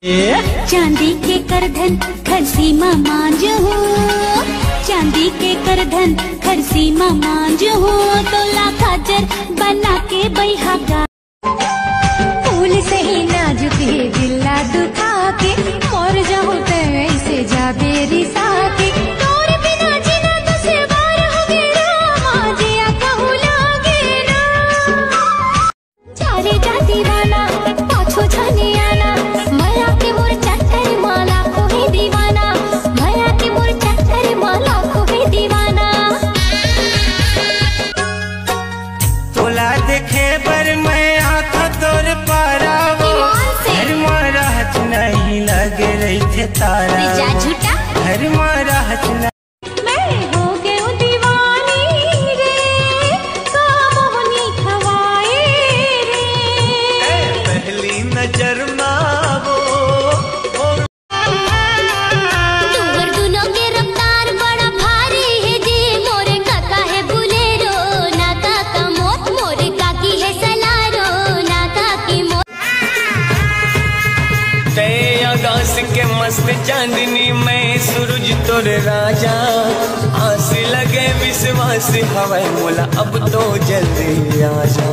चांदी के करधन खरसी मांझ हो, चांदी के करधन खरसी मांझ हो, तोला खाजर बना के बैहागा। फूल से ही नाजुक है दिला दुखा के, मोर जाऊं ऐसे जा बेरी साके। तोरे बिना जीना तो से बार हो गया, माजिया कहूँ लागे ना। चारे जा दीवाना पाछो छाने आना, माया के मोर चक्कर माला को ही दीवाना, माया के मोर चक्कर माला को ही दीवाना। तोला देखे पर मैं आँखों तोर पारा, घर मारा हथ नहीं लग रही थे तारा, घर मारा हथ नहीं। मैं हो गई दीवानी रे, कामोहनी खवाए रे, पहली नजर मावो। तुवर दुनो के रफ्तार बड़ा भारी है जी, मोरे काका है बुलेरो ना काका मोत, मोरे काकी है सलारो ना काकी मोत। आकाश के मस्त चांदनी में सूरज तोर राजा, आस लगे विश्वास हवाई मोला अब तो जल्दी आजा।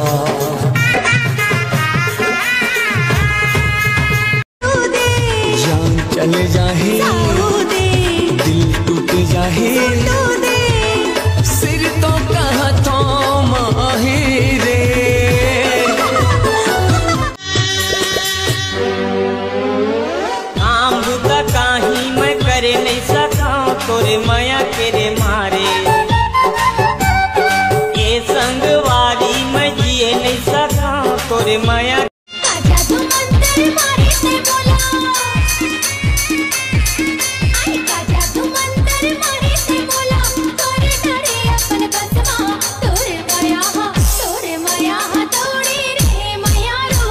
जान चले जाहे दिल टूट जाहे, सिर तो कहाँ तो माहिरे। काही मैं करे नहीं सका तोरे माया के रे मारे, ये संगवारी मैं जिए नहीं सका तोरे माया। काजा तू मंतर मारे से बोला, आई काजा तू मंतर मारे से बोला, तोरे डरे अपन बसवा, तोरे माया तोरे माया तोड़े रे माया रो।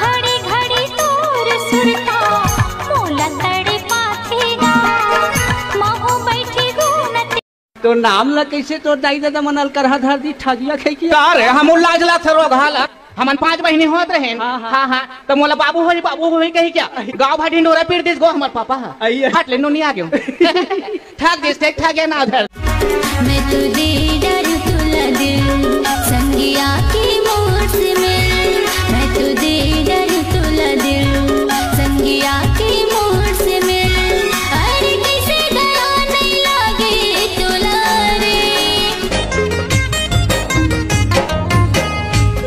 घड़ी घड़ी तोर सुरता मोला तड़े पाथेगा, महू बैठी घूमते। तो नाम ला कैसे तो दाई दादा मनल करहा धर दी ठगिया खे की यार हम लाज ला थरो घाला हमन 5 बहिनी होत रहे। हां तो मोला बाबू होई कही क्या गांव भाटी डोरा पीट दिस गो हमर पापा हट ले नो नहीं आ गयो ठग दिस ठग गया ना उधर। मैं तुझे डर तुला दिल संगिया की मोर से मिल, मैं तुझे डर तुला दिल संगिया की मोर से मिल, अरे कैसे डरा नहीं लागे तुला रे।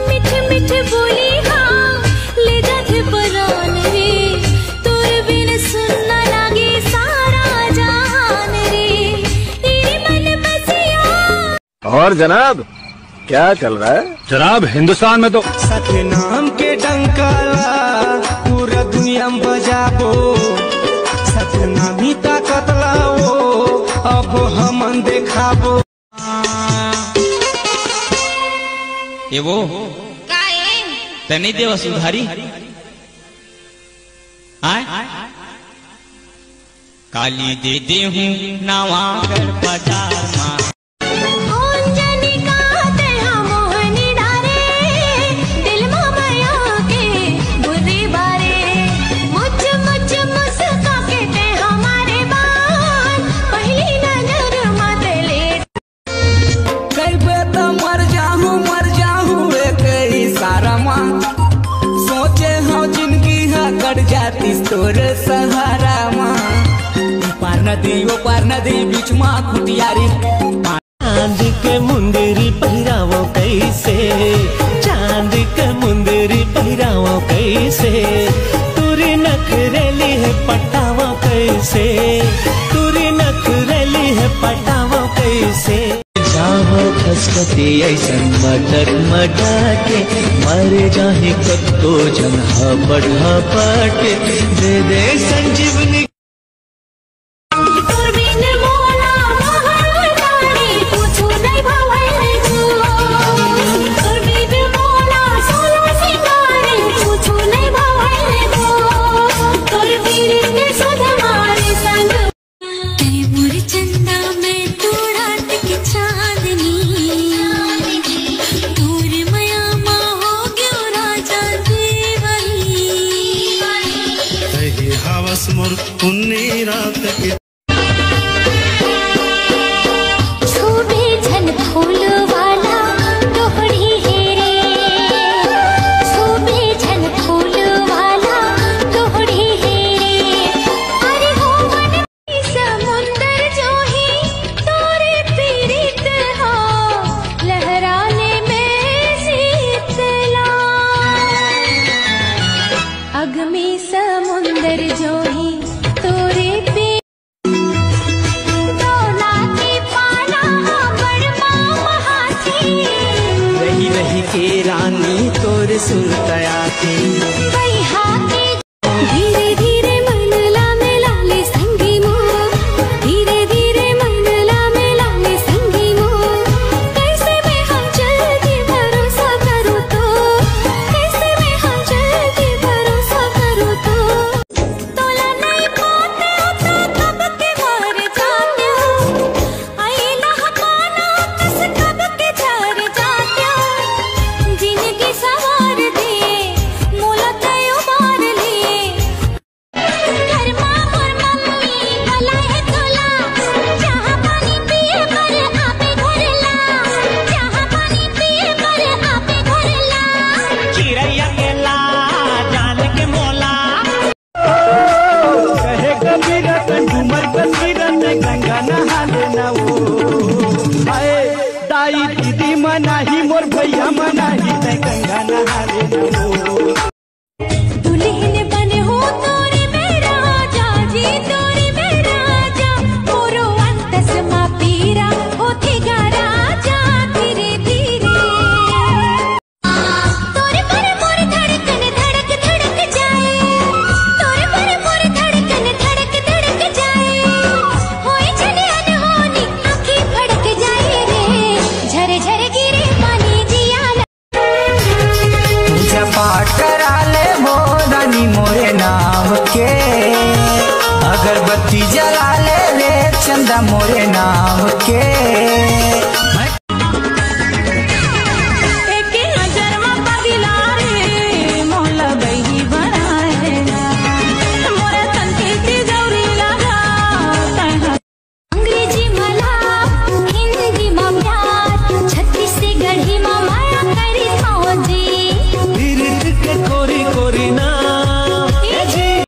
मिठ मिठ बोली हाँ ले जाते परान रे, तोरे बिन सुनना लागे सारा जहान रे, तेरे मन बसिया। और जनाब क्या चल रहा है? जनाब हिंदुस्तान में तो सतनाम के डंकाला पूरा दुनिया में बजाबो, सतनामी ताकत लाओ अब हमन देखाबो। ये वो तनी देव सुधारी आय काली दे दे हूँ नवागढ़ बाजार माँ। तोर सहारा माँ पार नदी बीच माँ खुटियारी। चांद के मुंदरी पहिरावो कैसे, चांद के मुंदरी पहिरावो कैसे, तुरी नखरेली है पटावो कैसे, तुरी नखरेली है पटावो कैसे। जावो खसकती ऐसन मटक मटाके, मर जाहे कत्तो जन बढ़ा पाटे, दे दे संजीवनी। चंदा मैं तोड़ा के चांदनी, तोर मया माँ हो गयो राज। मोर पुन्नी रात के छूबे झन फूल वाला दोहड़ी हेरे, छूबे झन फूल वाला दोहड़ी हेरे। अरे हो मन समुंदर जो ही तोरे पीड़ित हो, लहराने में शीतला। अगमी समुंदर जो ही तोरे रही रही के रानी तोर सुरतया थी। धीरे धीरे मनला में लाले संगी मोर, धीरे धीरे मनला में लाले संगी मोर। कैसे मैं हम जल्दी भरोसा करूँ तो, कैसे मैं हम जल्दी भरोसा करूँ तो। तोला नहीं पाते हो तो कब के मर जाते हो, आई लह पाना कस कब के झर जाते हो। जिंदगी सवार दिए मोला तय उबार लिए। घर माँ और मम्मी भलाए तोला, जहाँ पानी पिए पर आपे घोरला, जहाँ पानी पिए पर आपे घोरला। चिड़ैया के ला जान के मोला कहे कबीर डूमर कबीर ने गंगा नहा लेना वो। आए दाई दीदी मनाही मोर भैया मनाही ने गंगा नहा लेना वो। दुल्हन बने हो तोरे मेरा राजा जी, तोरे मेरा राजा। मोरो अंतस मा पीरा होतेगा राजा धीरे धीरे। तोरे पर मोर धड़कन धड़क धड़क जाए, तोरे पर मोर धड़कन धड़क धड़क जाए। होए चले अनहोनी आँखें फड़क जाए रे, झरे झरे गिरे पानी जिया। पूजा पाठ करा ले मोरानी मोरे नाम के, अगरबत्ती जला ले रे चंदा मोरे नाम के।